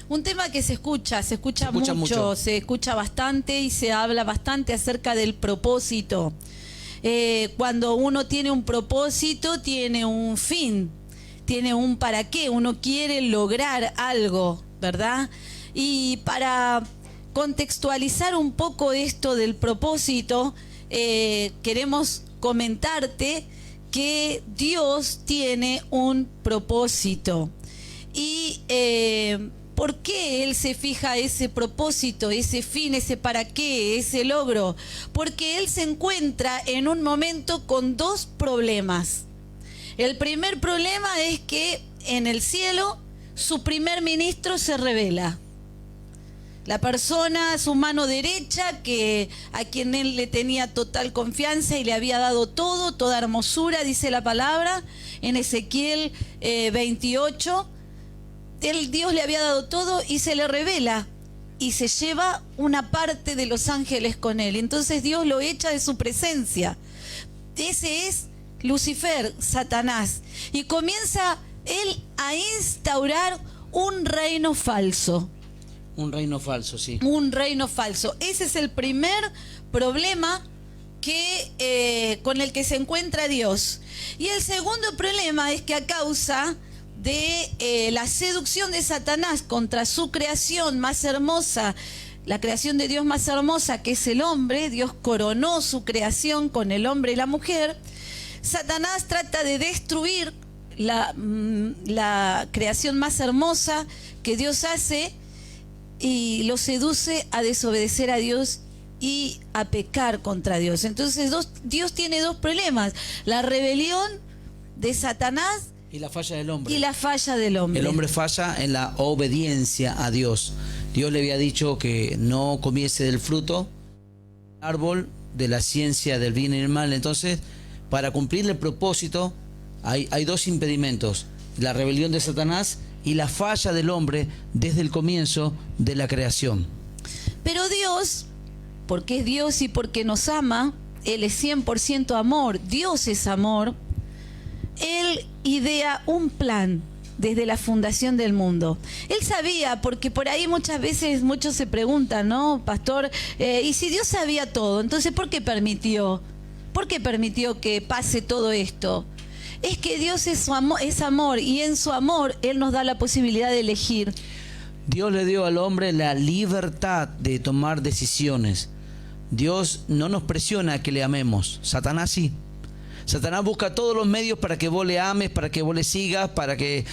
Un tema que se escucha mucho, se escucha bastante y se habla bastante acerca del propósito. Cuando uno tiene un propósito, tiene un fin, tiene un para qué, uno quiere lograr algo, ¿verdad? Y para contextualizar un poco esto del propósito, queremos comentarte que Dios tiene un propósito. Y ¿por qué Él se fija ese propósito, ese fin, ese para qué, ese logro? Porque Él se encuentra en un momento con dos problemas. El primer problema es que en el cielo su primer ministro se rebela. La persona, su mano derecha, a quien él le tenía total confianza y le había dado todo, toda hermosura, dice la palabra, en Ezequiel 28, Dios le había dado todo y se le revela y se lleva una parte de los ángeles con él. Entonces Dios lo echa de su presencia. Ese es Lucifer, Satanás. Y comienza él a instaurar un reino falso. Un reino falso, sí. Un reino falso. Ese es el primer problema con el que se encuentra Dios. Y el segundo problema es que a causa de la seducción de Satanás contra su creación más hermosa, la creación de Dios más hermosa, que es el hombre, Dios coronó su creación con el hombre y la mujer. Satanás trata de destruir la creación más hermosa que Dios hace y lo seduce a desobedecer a Dios y a pecar contra Dios. Entonces Dios tiene dos problemas: la rebelión de Satanás y la falla del hombre. Y la falla del hombre. El hombre falla en la obediencia a Dios. Dios le había dicho que no comiese del fruto, árbol de la ciencia del bien y el mal. Entonces, para cumplir el propósito, hay dos impedimentos: la rebelión de Satanás y la falla del hombre desde el comienzo de la creación. Pero Dios, porque es Dios y porque nos ama, Él es 100% amor, Dios es amor, Él idea un plan desde la fundación del mundo. Él sabía, porque por ahí muchas veces muchos se preguntan, ¿no, pastor? ¿Y si Dios sabía todo, entonces por qué permitió? ¿Por qué permitió que pase todo esto? Es que Dios es amor y en su amor Él nos da la posibilidad de elegir. Dios le dio al hombre la libertad de tomar decisiones. Dios no nos presiona a que le amemos. Satanás sí. Satanás busca todos los medios para que vos le ames, para que vos le sigas, para que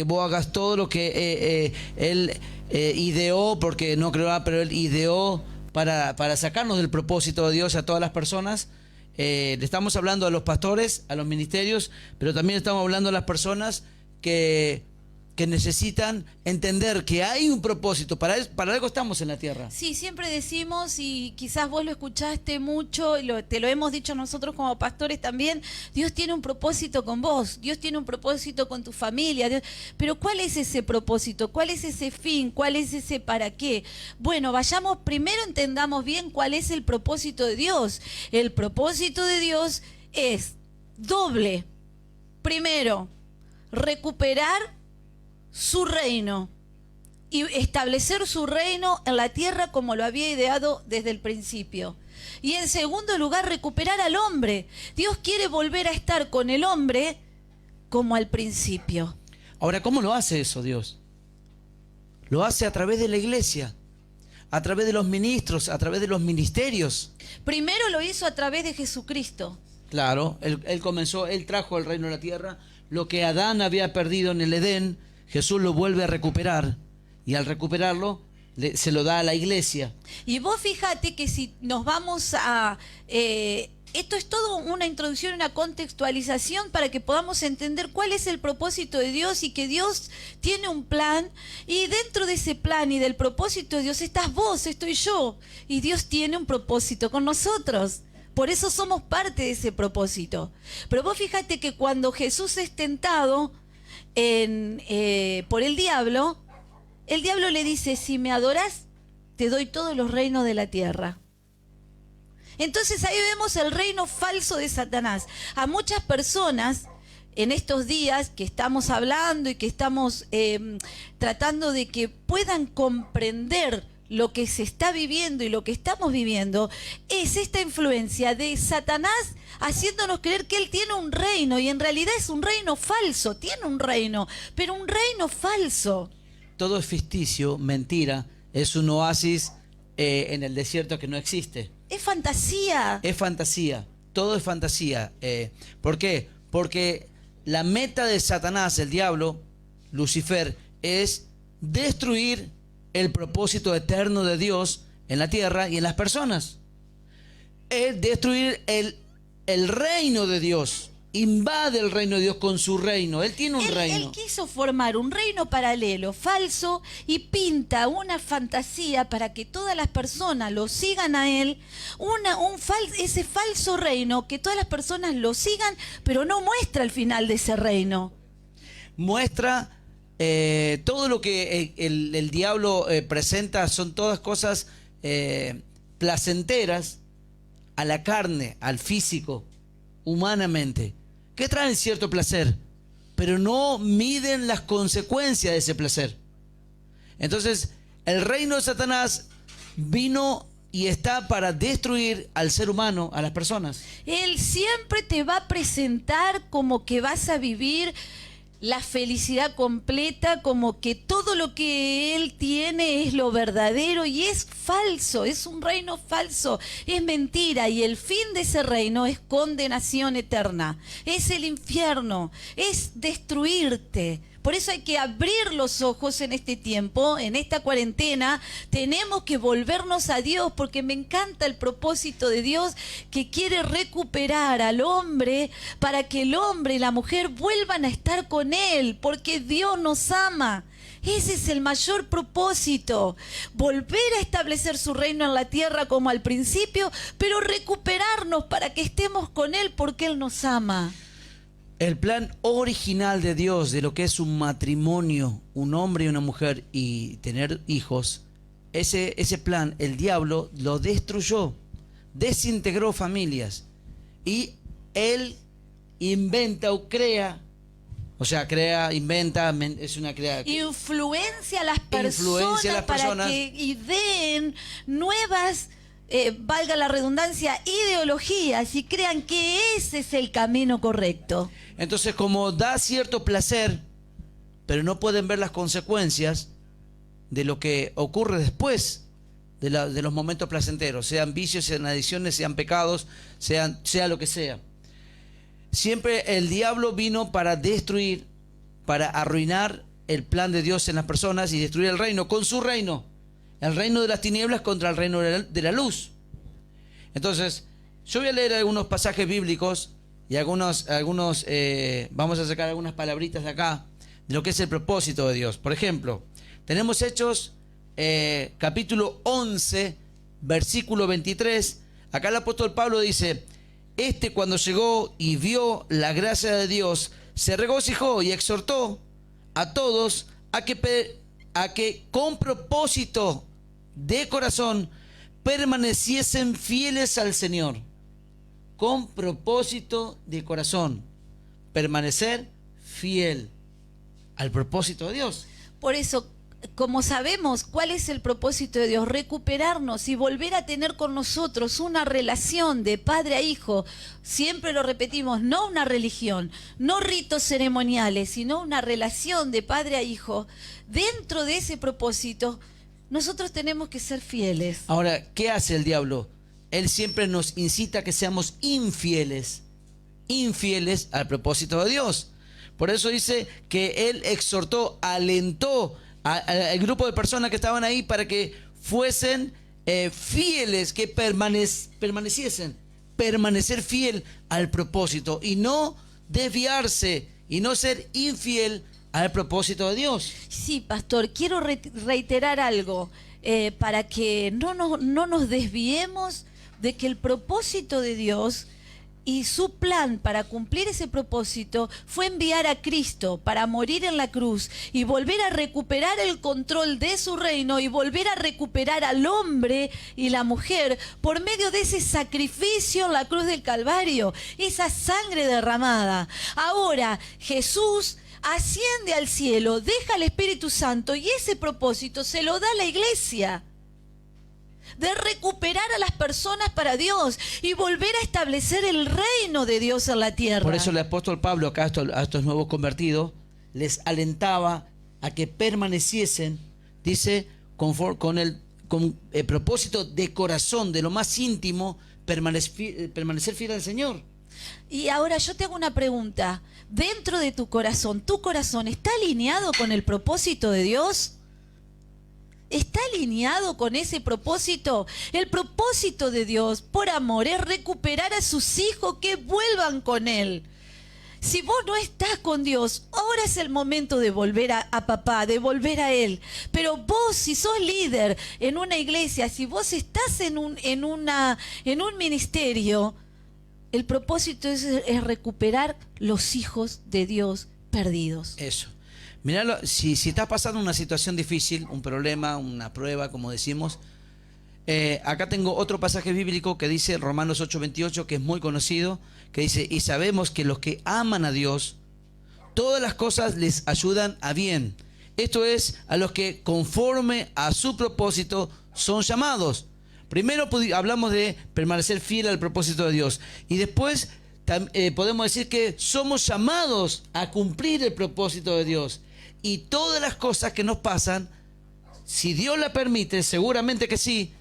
vos hagas todo lo que él ideó, porque no creó, pero él ideó para sacarnos del propósito de Dios a todas las personas. Le estamos hablando a los pastores, a los ministerios, pero también estamos hablando a las personas que necesitan entender que hay un propósito. Para algo estamos en la tierra. Sí, siempre decimos, y quizás vos lo escuchaste mucho, te lo hemos dicho nosotros como pastores también: Dios tiene un propósito con vos, Dios tiene un propósito con tu familia. Pero ¿cuál es ese propósito? ¿Cuál es ese fin? ¿Cuál es ese para qué? Bueno, primero entendamos bien cuál es el propósito de Dios. El propósito de Dios es doble. Primero, recuperar su reino y establecer su reino en la tierra como lo había ideado desde el principio. Y en segundo lugar, recuperar al hombre. Dios quiere volver a estar con el hombre como al principio. Ahora, ¿cómo lo hace eso Dios? Lo hace a través de la iglesia, a través de los ministros, a través de los ministerios. Primero lo hizo a través de Jesucristo. Claro, él trajo el reino a la tierra. Lo que Adán había perdido en el Edén, Jesús lo vuelve a recuperar, y al recuperarlo se lo da a la iglesia. Y vos fíjate que si nos vamos a... esto es todo una introducción, una contextualización para que podamos entender cuál es el propósito de Dios y que Dios tiene un plan, y dentro de ese plan y del propósito de Dios estás vos, estoy yo, y Dios tiene un propósito con nosotros. Por eso somos parte de ese propósito. Pero vos fíjate que cuando Jesús es tentado por el diablo le dice: si me adorás, te doy todos los reinos de la tierra. Entonces ahí vemos el reino falso de Satanás. A muchas personas en estos días que estamos hablando y que estamos tratando de que puedan comprender lo que se está viviendo y lo que estamos viviendo, es esta influencia de Satanás haciéndonos creer que él tiene un reino, y en realidad es un reino falso. Tiene un reino, pero un reino falso. Todo es ficticio, mentira, es un oasis en el desierto que no existe. Es fantasía. Es fantasía, todo es fantasía. ¿Por qué? Porque la meta de Satanás, el diablo, Lucifer, es destruir el propósito eterno de Dios en la tierra y en las personas. Es destruir el reino de Dios. Invade el reino de Dios con su reino. Él tiene un reino. Él quiso formar un reino paralelo, falso, y pinta una fantasía para que todas las personas lo sigan a él. Ese falso reino, que todas las personas lo sigan, pero no muestra el final de ese reino. Muestra todo lo que el diablo presenta, son todas cosas placenteras a la carne, al físico, humanamente, que traen cierto placer, pero no miden las consecuencias de ese placer. Entonces, el reino de Satanás vino y está para destruir al ser humano, a las personas. Él siempre te va a presentar como que vas a vivir la felicidad completa, como que todo lo que él tiene es lo verdadero, y es falso, es un reino falso, es mentira, y el fin de ese reino es condenación eterna, es el infierno, es destruirte. Por eso hay que abrir los ojos en este tiempo, en esta cuarentena. Tenemos que volvernos a Dios, porque me encanta el propósito de Dios, que quiere recuperar al hombre para que el hombre y la mujer vuelvan a estar con Él, porque Dios nos ama. Ese es el mayor propósito, volver a establecer su reino en la tierra como al principio, pero recuperarnos para que estemos con Él, porque Él nos ama. El plan original de Dios de lo que es un matrimonio, un hombre y una mujer, y tener hijos, ese plan el diablo lo destruyó, desintegró familias, y él inventa o crea, inventa, es una influencia a las personas para que ideen nuevas, valga la redundancia, ideologías, y crean que ese es el camino correcto. Entonces, como da cierto placer, pero no pueden ver las consecuencias de lo que ocurre después de los momentos placenteros, sean vicios, sean adicciones, sean pecados, sea lo que sea. Siempre el diablo vino para destruir, para arruinar el plan de Dios en las personas y destruir el reino con su reino. El reino de las tinieblas contra el reino de la luz. Entonces, yo voy a leer algunos pasajes bíblicos y algunos vamos a sacar algunas palabritas de acá de lo que es el propósito de Dios. Por ejemplo, tenemos Hechos capítulo 11, versículo 23. Acá el apóstol Pablo dice: cuando llegó y vio la gracia de Dios, se regocijó y exhortó a todos a que con propósito de corazón permaneciesen fieles al Señor. Con propósito de corazón, permanecer fiel al propósito de Dios. Por eso, como sabemos cuál es el propósito de Dios, recuperarnos y volver a tener con nosotros una relación de padre a hijo. Siempre lo repetimos, no una religión, no ritos ceremoniales, sino una relación de padre a hijo. Dentro de ese propósito, nosotros tenemos que ser fieles. Ahora, ¿qué hace el diablo? Él siempre nos incita a que seamos infieles al propósito de Dios. Por eso dice que él exhortó, alentó al grupo de personas que estaban ahí para que fuesen fieles, que permaneciesen, permanecer fiel al propósito y no desviarse y no ser infiel al propósito de Dios. Sí, pastor, quiero reiterar algo para que no nos desviemos de que el propósito de Dios Y su plan para cumplir ese propósito fue enviar a Cristo para morir en la cruz y volver a recuperar el control de su reino y volver a recuperar al hombre y la mujer por medio de ese sacrificio en la cruz del Calvario, esa sangre derramada. Ahora Jesús asciende al cielo, deja al Espíritu Santo y ese propósito se lo da a la iglesia, de recuperar a las personas para Dios y volver a establecer el reino de Dios en la tierra. Por eso el apóstol Pablo acá a estos nuevos convertidos les alentaba a que permaneciesen, dice, con el propósito de corazón, de lo más íntimo, permanecer fiel al Señor. Y ahora yo te hago una pregunta. Dentro de ¿tu corazón está alineado con el propósito de Dios? ¿Está alineado con ese propósito? El propósito de Dios, por amor, es recuperar a sus hijos que vuelvan con Él. Si vos no estás con Dios, ahora es el momento de volver a papá, de volver a Él. Pero vos, si sos líder en una iglesia, si vos estás en un ministerio, el propósito es recuperar los hijos de Dios perdidos. Eso. Mirá, si estás pasando una situación difícil, un problema, una prueba, como decimos, acá tengo otro pasaje bíblico que dice, Romanos 8:28, que es muy conocido, que dice, y sabemos que los que aman a Dios, todas las cosas les ayudan a bien. Esto es, a los que conforme a su propósito son llamados. Primero hablamos de permanecer fiel al propósito de Dios, y después podemos decir que somos llamados a cumplir el propósito de Dios. Y todas las cosas que nos pasan, si Dios la permite, seguramente que sí,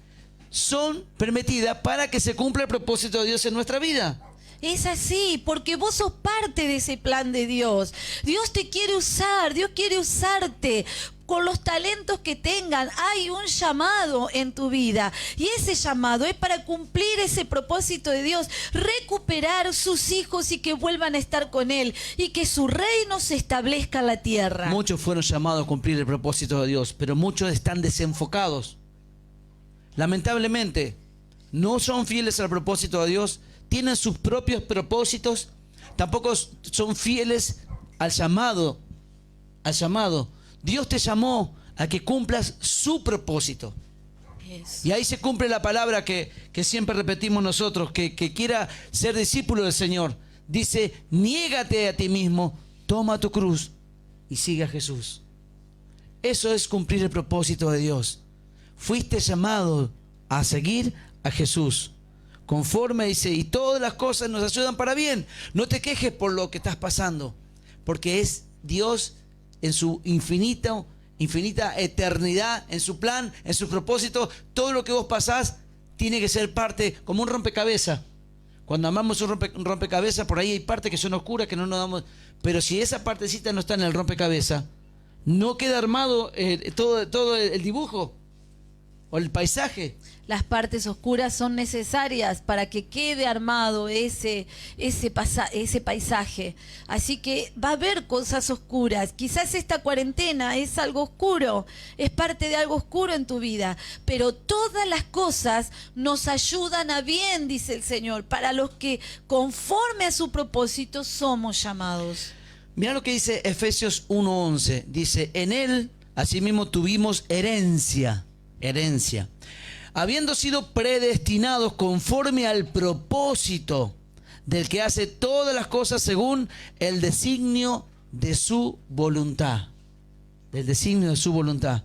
son permitidas para que se cumpla el propósito de Dios en nuestra vida. Es así, porque vos sos parte de ese plan de Dios. Dios te quiere usar, Dios quiere usarte. Con los talentos que tengan, hay un llamado en tu vida. Y ese llamado es para cumplir ese propósito de Dios. Recuperar sus hijos y que vuelvan a estar con Él. Y que su reino se establezca en la tierra. Muchos fueron llamados a cumplir el propósito de Dios, pero muchos están desenfocados. Lamentablemente, no son fieles al propósito de Dios. Tienen sus propios propósitos. Tampoco son fieles al llamado. Dios te llamó a que cumplas su propósito. Y ahí se cumple la palabra que siempre repetimos nosotros, que quiera ser discípulo del Señor. Dice, niégate a ti mismo, toma tu cruz y sigue a Jesús. Eso es cumplir el propósito de Dios. Fuiste llamado a seguir a Jesús. Conforme, dice, y todas las cosas nos ayudan para bien. No te quejes por lo que estás pasando, porque es Dios en su infinita eternidad, en su plan, en su propósito. Todo lo que vos pasás tiene que ser parte, como un rompecabezas. Cuando amamos un rompecabezas, por ahí hay partes que son oscuras, que no nos damos. Pero si esa partecita no está en el rompecabezas, no queda armado todo el dibujo o el paisaje. Las partes oscuras son necesarias para que quede armado ese paisaje. Así que va a haber cosas oscuras. Quizás esta cuarentena es algo oscuro, es parte de algo oscuro en tu vida. Pero todas las cosas nos ayudan a bien, dice el Señor, para los que conforme a su propósito somos llamados. Mira lo que dice Efesios 1:11. Dice, en Él asimismo tuvimos herencia. Habiendo sido predestinados conforme al propósito del que hace todas las cosas según el designio de su voluntad. Del designio de su voluntad.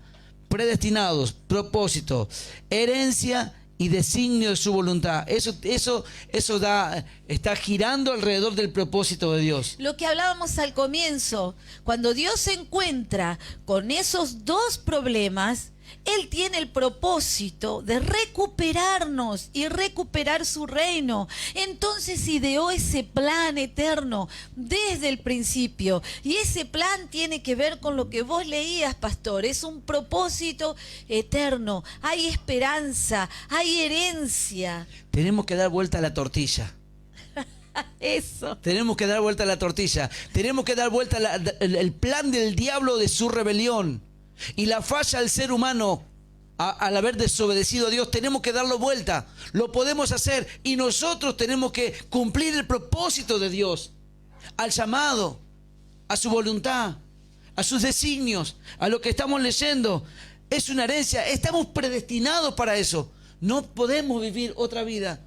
Predestinados, propósito, herencia y designio de su voluntad. Eso está girando alrededor del propósito de Dios. Lo que hablábamos al comienzo, cuando Dios se encuentra con esos dos problemas, Él tiene el propósito de recuperarnos y recuperar su reino. Entonces ideó ese plan eterno desde el principio. Y ese plan tiene que ver con lo que vos leías, pastor. Es un propósito eterno. Hay esperanza, hay herencia. Tenemos que dar vuelta a la tortilla. Eso. Tenemos que dar vuelta a la tortilla. Tenemos que dar vuelta el plan del diablo de su rebelión. Y la falla del ser humano al haber desobedecido a Dios, tenemos que darlo vuelta. Lo podemos hacer y nosotros tenemos que cumplir el propósito de Dios, al llamado, a su voluntad, a sus designios, a lo que estamos leyendo. Es una herencia, estamos predestinados para eso. No podemos vivir otra vida.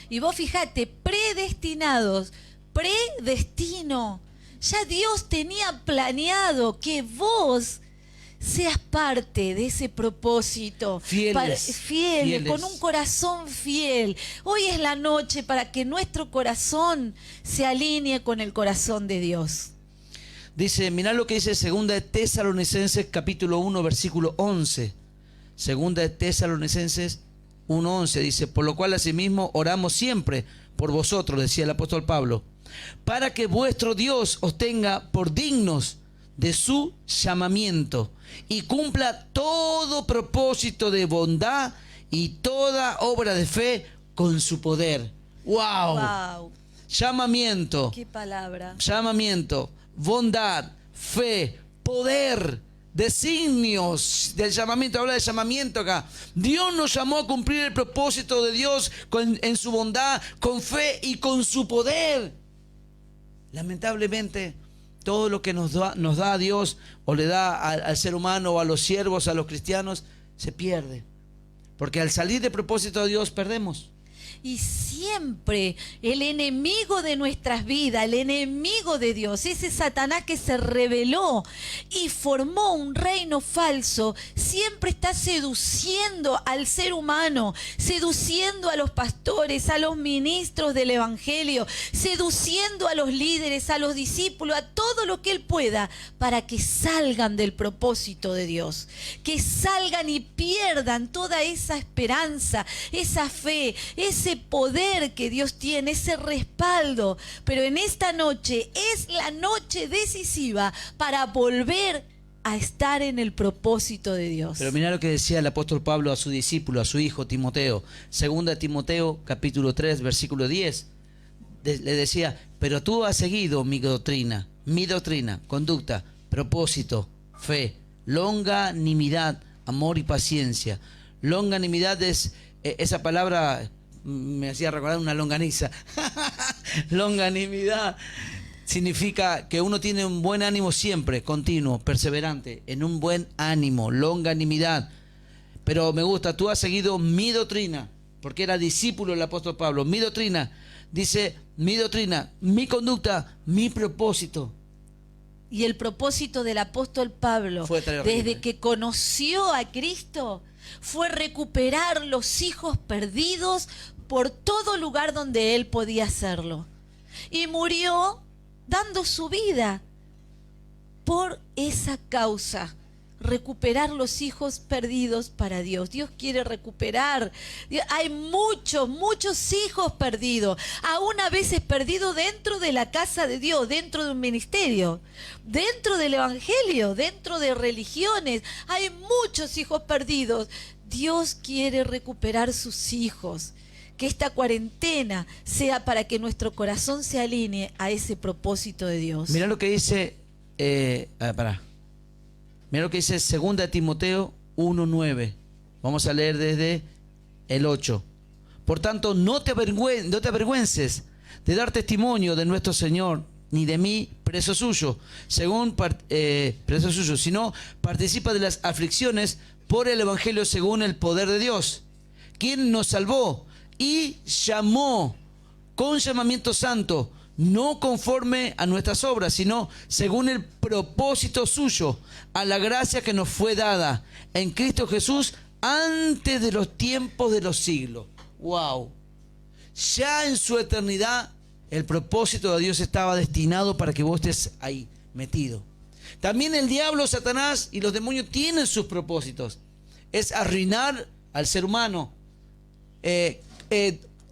Y vos fijate, predestinados, predestino. Ya Dios tenía planeado que vos seas parte de ese propósito. Fieles, con un corazón fiel. Hoy es la noche para que nuestro corazón se alinee con el corazón de Dios. Dice, mirá lo que dice 2 de Tesalonicenses capítulo 1 versículo 11. 2 de Tesalonicenses 1:11 dice, por lo cual asimismo oramos siempre por vosotros, decía el apóstol Pablo, para que vuestro Dios os tenga por dignos de su llamamiento y cumpla todo propósito de bondad y toda obra de fe con su poder. ¡Wow! ¡Wow! Llamamiento. ¡Qué palabra! Llamamiento, bondad, fe, poder, designios del llamamiento. Habla de llamamiento acá. Dios nos llamó a cumplir el propósito de Dios en su bondad, con fe y con su poder. Lamentablemente, todo lo que nos da a Dios o le da al ser humano o a los siervos, a los cristianos, se pierde. Porque al salir de propósito de Dios, perdemos. Y siempre el enemigo de nuestras vidas, el enemigo de Dios, ese Satanás que se rebeló y formó un reino falso, siempre está seduciendo al ser humano, seduciendo a los pastores, a los ministros del evangelio, seduciendo a los líderes, a los discípulos, a todo lo que él pueda, para que salgan del propósito de Dios, que salgan y pierdan toda esa esperanza, esa fe, ese poder que Dios tiene, ese respaldo. Pero en esta noche es la noche decisiva para volver a estar en el propósito de Dios. Pero mirá lo que decía el apóstol Pablo a su discípulo, a su hijo Timoteo. 2 Timoteo capítulo 3 versículo 10. Le decía, pero tú has seguido mi doctrina, conducta, propósito, fe, longanimidad, amor y paciencia. Longanimidad es esa palabra, me hacía recordar una longaniza. Longanimidad significa que uno tiene un buen ánimo siempre, continuo, perseverante, en un buen ánimo, longanimidad. Pero me gusta, tú has seguido mi doctrina, porque era discípulo del apóstol Pablo. Mi doctrina, dice, mi doctrina, mi conducta, mi propósito. Y el propósito del apóstol Pablo, desde que conoció a Cristo, fue recuperar los hijos perdidos por todo lugar donde él podía hacerlo. Y murió dando su vida por esa causa, recuperar los hijos perdidos para Dios. Dios quiere recuperar. Hay muchos hijos perdidos, aún a veces perdidos dentro de la casa de Dios, dentro de un ministerio, dentro del evangelio, dentro de religiones. Hay muchos hijos perdidos. Dios quiere recuperar sus hijos. Que esta cuarentena sea para que nuestro corazón se alinee a ese propósito de Dios. Mirá lo que dice, mirá lo que dice 2 Timoteo 1:9. Vamos a leer desde el 8. Por tanto, no te avergüences de dar testimonio de nuestro Señor, ni de mí, preso suyo, sino participa de las aflicciones por el Evangelio según el poder de Dios, quien nos salvó y llamó con llamamiento santo, no conforme a nuestras obras, sino según el propósito suyo, a la gracia que nos fue dada en Cristo Jesús antes de los tiempos de los siglos. ¡Wow! Ya en su eternidad el propósito de Dios estaba destinado para que vos estés ahí metido. También el diablo, Satanás y los demonios tienen sus propósitos. Es arruinar al ser humano,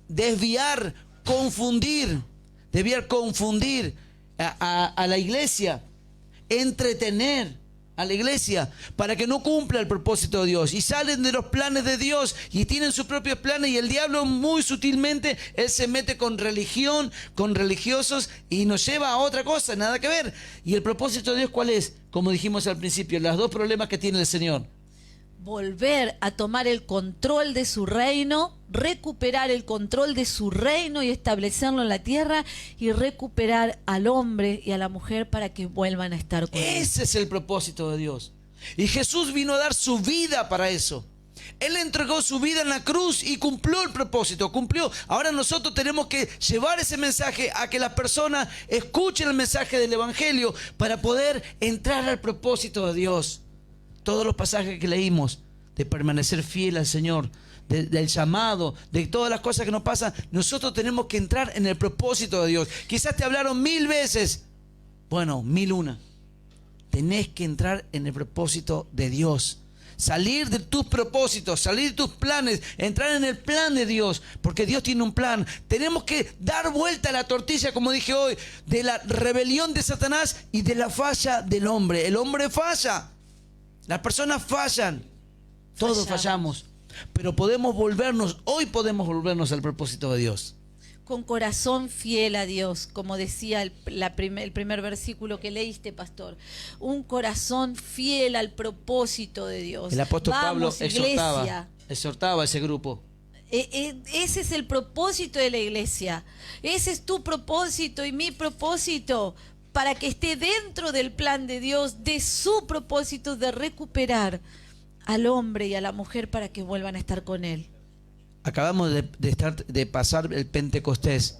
desviar, confundir a la iglesia, entretener a la iglesia para que no cumpla el propósito de Dios, y salen de los planes de Dios y tienen sus propios planes, y el diablo muy sutilmente él se mete con religión, con religiosos, y nos lleva a otra cosa, nada que ver. Y el propósito de Dios, ¿cuál es? Como dijimos al principio, los dos problemas que tiene el Señor: volver a tomar el control de su reino, recuperar el control de su reino y establecerlo en la tierra, y recuperar al hombre y a la mujer para que vuelvan a estar con él. Ese es el propósito de Dios. Y Jesús vino a dar su vida para eso. Él entregó su vida en la cruz y cumplió el propósito, cumplió. Ahora nosotros tenemos que llevar ese mensaje a que las personas escuchen el mensaje del Evangelio para poder entrar al propósito de Dios. Todos los pasajes que leímos, de permanecer fiel al Señor, del llamado, de todas las cosas que nos pasan, nosotros tenemos que entrar en el propósito de Dios. Quizás te hablaron 1000 veces, bueno, 1001. Tenés que entrar en el propósito de Dios. Salir de tus propósitos, salir de tus planes, entrar en el plan de Dios, porque Dios tiene un plan. Tenemos que dar vuelta a la tortilla, como dije hoy, de la rebelión de Satanás y de la falla del hombre. El hombre falla, las personas fallan, todos fallamos, pero podemos volvernos, hoy podemos volvernos al propósito de Dios. Con corazón fiel a Dios, como decía el primer versículo que leíste, pastor. Un corazón fiel al propósito de Dios. El apóstol Vamos, Pablo exhortaba a ese grupo. Ese es el propósito de la iglesia. Ese es tu propósito y mi propósito, para que esté dentro del plan de Dios, de su propósito de recuperar al hombre y a la mujer para que vuelvan a estar con él. Acabamos de pasar el Pentecostés,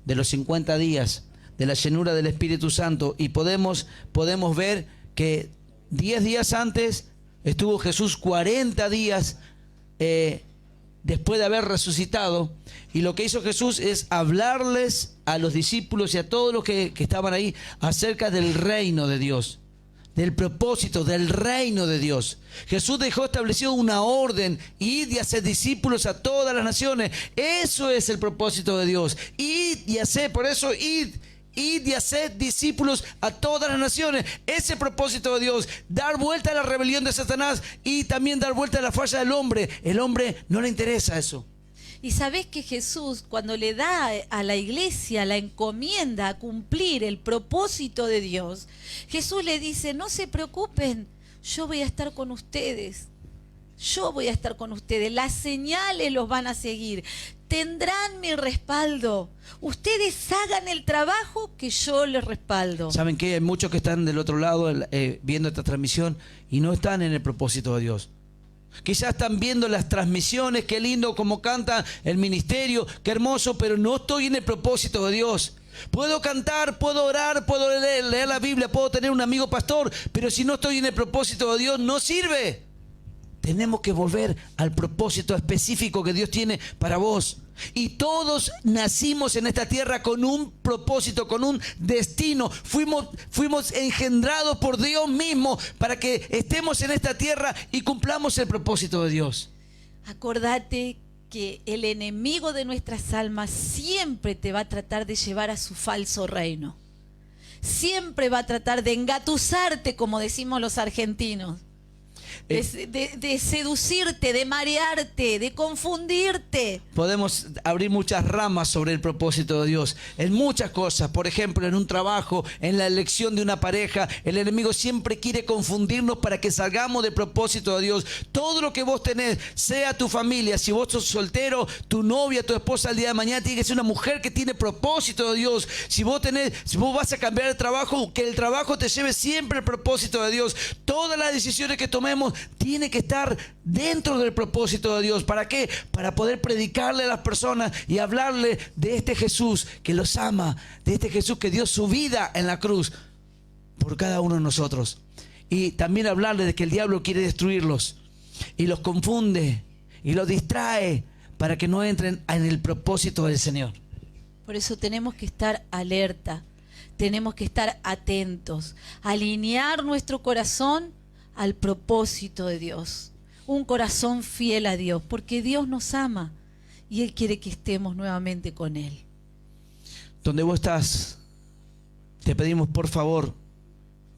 de los 50 días, de la llenura del Espíritu Santo, y podemos ver que 10 días antes estuvo Jesús 40 días después de haber resucitado, y lo que hizo Jesús es hablarles a los discípulos y a todos los que estaban ahí acerca del reino de Dios, del propósito del reino de Dios. Jesús dejó establecido una orden: id y hacer discípulos a todas las naciones. Eso es el propósito de Dios. Id y hacer, por eso id y hacer discípulos a todas las naciones. Ese propósito de Dios, dar vuelta a la rebelión de Satanás y también dar vuelta a la falla del hombre. El hombre no le interesa eso. Y sabés que Jesús, cuando le da a la iglesia la encomienda a cumplir el propósito de Dios, Jesús le dice: no se preocupen, yo voy a estar con ustedes. Yo voy a estar con ustedes. Las señales los van a seguir. Tendrán mi respaldo. Ustedes hagan el trabajo que yo les respaldo. ¿Saben qué? Hay muchos que están del otro lado viendo esta transmisión y no están en el propósito de Dios. Quizás están viendo las transmisiones, qué lindo como canta el ministerio, qué hermoso, pero no estoy en el propósito de Dios. Puedo cantar, puedo orar, puedo leer la Biblia, puedo tener un amigo pastor, pero si no estoy en el propósito de Dios, no sirve. Tenemos que volver al propósito específico que Dios tiene para vos. Y todos nacimos en esta tierra con un propósito, con un destino. Fuimos engendrados por Dios mismo para que estemos en esta tierra y cumplamos el propósito de Dios. Acordate que el enemigo de nuestras almas siempre te va a tratar de llevar a su falso reino. Siempre va a tratar de engatusarte, como decimos los argentinos. De seducirte, de marearte, de confundirte. Podemos abrir muchas ramas sobre el propósito de Dios en muchas cosas. Por ejemplo, en un trabajo, en la elección de una pareja, el enemigo siempre quiere confundirnos para que salgamos del propósito de Dios. Todo lo que vos tenés, sea tu familia, si vos sos soltero, tu novia, tu esposa al día de mañana tiene que ser una mujer que tiene propósito de Dios. Si vos vas a cambiar de trabajo, que el trabajo te lleve siempre al propósito de Dios. Todas las decisiones que tomemos tiene que estar dentro del propósito de Dios. ¿Para qué? Para poder predicarle a las personas y hablarle de este Jesús que los ama, de este Jesús que dio su vida en la cruz por cada uno de nosotros. Y también hablarle de que el diablo quiere destruirlos y los confunde y los distrae para que no entren en el propósito del Señor. Por eso tenemos que estar alerta, tenemos que estar atentos, alinear nuestro corazón al propósito de Dios, un corazón fiel a Dios, porque Dios nos ama y Él quiere que estemos nuevamente con Él. Donde vos estás, te pedimos por favor,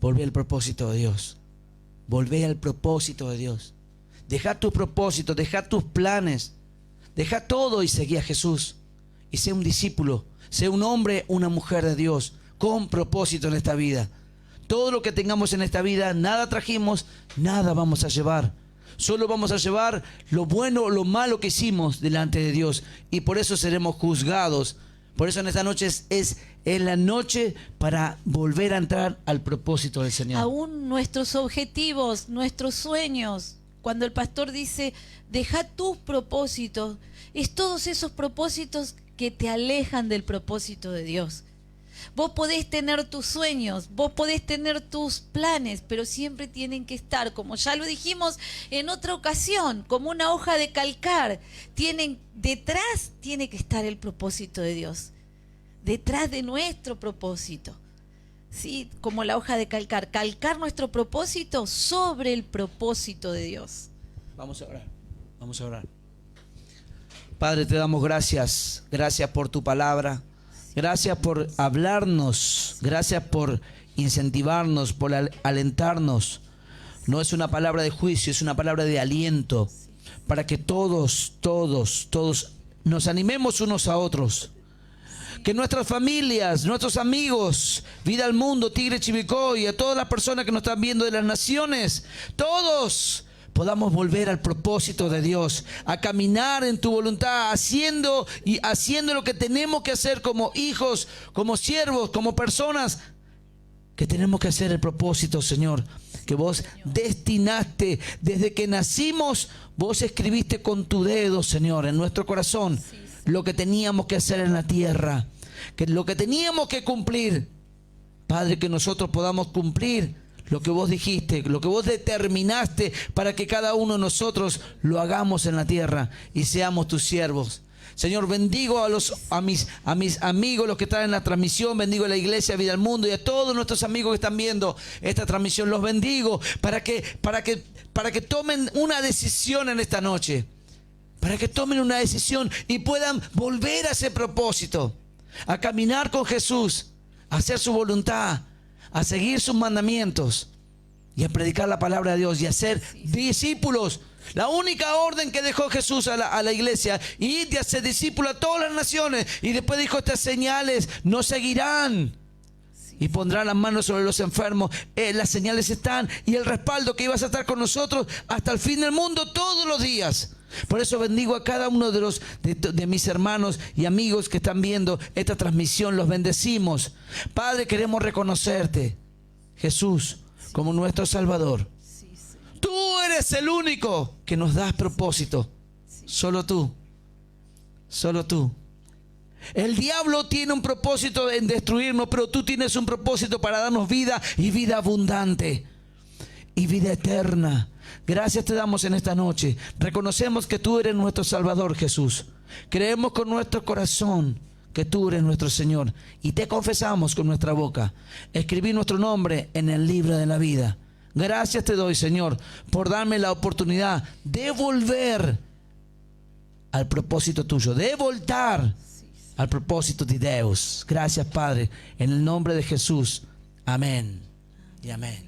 volvé al propósito de Dios, volvé al propósito de Dios, deja tus propósitos, deja tus planes, deja todo y seguí a Jesús y sé un discípulo, sé un hombre, una mujer de Dios con propósito en esta vida. Todo lo que tengamos en esta vida, nada trajimos, nada vamos a llevar. Solo vamos a llevar lo bueno o lo malo que hicimos delante de Dios. Y por eso seremos juzgados. Por eso en esta noche es la noche para volver a entrar al propósito del Señor. Aún nuestros objetivos, nuestros sueños, cuando el pastor dice, deja tus propósitos, es todos esos propósitos que te alejan del propósito de Dios. Vos podés tener tus sueños, vos podés tener tus planes, pero siempre tienen que estar, como ya lo dijimos en otra ocasión, como una hoja de calcar. Detrás tiene que estar el propósito de Dios, detrás de nuestro propósito. ¿Sí? Como la hoja de calcar, calcar nuestro propósito sobre el propósito de Dios. Vamos a orar, vamos a orar. Padre, te damos gracias, gracias por tu palabra. Gracias por hablarnos, gracias por incentivarnos, por alentarnos. No es una palabra de juicio, es una palabra de aliento, para que todos nos animemos unos a otros. Que nuestras familias, nuestros amigos, Vida al Mundo, Tigre Chivilcoy, a todas las personas que nos están viendo de las naciones, todos podamos volver al propósito de Dios, a caminar en tu voluntad, haciendo lo que tenemos que hacer como hijos, como siervos, como personas, que tenemos que hacer el propósito, Señor, que vos destinaste desde que nacimos. Vos escribiste con tu dedo, Señor, en nuestro corazón lo que teníamos que hacer en la tierra, que lo que teníamos que cumplir. Padre, que nosotros podamos cumplir lo que vos dijiste, lo que vos determinaste para que cada uno de nosotros lo hagamos en la tierra y seamos tus siervos. Señor, bendigo a mis amigos, los que están en la transmisión, bendigo a la iglesia Vida al Mundo y a todos nuestros amigos que están viendo esta transmisión. Los bendigo para que tomen una decisión en esta noche, para que tomen una decisión y puedan volver a ese propósito, a caminar con Jesús, a hacer su voluntad, a seguir sus mandamientos y a predicar la palabra de Dios y a ser discípulos. La única orden que dejó Jesús a la iglesia: id y hacer discípulos a todas las naciones. Y después dijo: estas señales nos seguirán y pondrán las manos sobre los enfermos. Las señales están, y el respaldo que ibas a estar con nosotros hasta el fin del mundo, todos los días. Por eso bendigo a cada uno de mis hermanos y amigos que están viendo esta transmisión. Los bendecimos. Padre, queremos reconocerte, Jesús, como nuestro Salvador. Tú eres el único que nos das propósito. Solo tú. Solo tú. El diablo tiene un propósito en destruirnos, pero tú tienes un propósito para darnos vida, y vida abundante y vida eterna. Gracias te damos en esta noche. Reconocemos que tú eres nuestro Salvador, Jesús. Creemos con nuestro corazón que tú eres nuestro Señor, y te confesamos con nuestra boca. Escribí nuestro nombre en el libro de la vida. Gracias te doy, Señor, por darme la oportunidad de volver al propósito tuyo, de voltar al propósito de Dios. Gracias, Padre, en el nombre de Jesús. Amén y amén.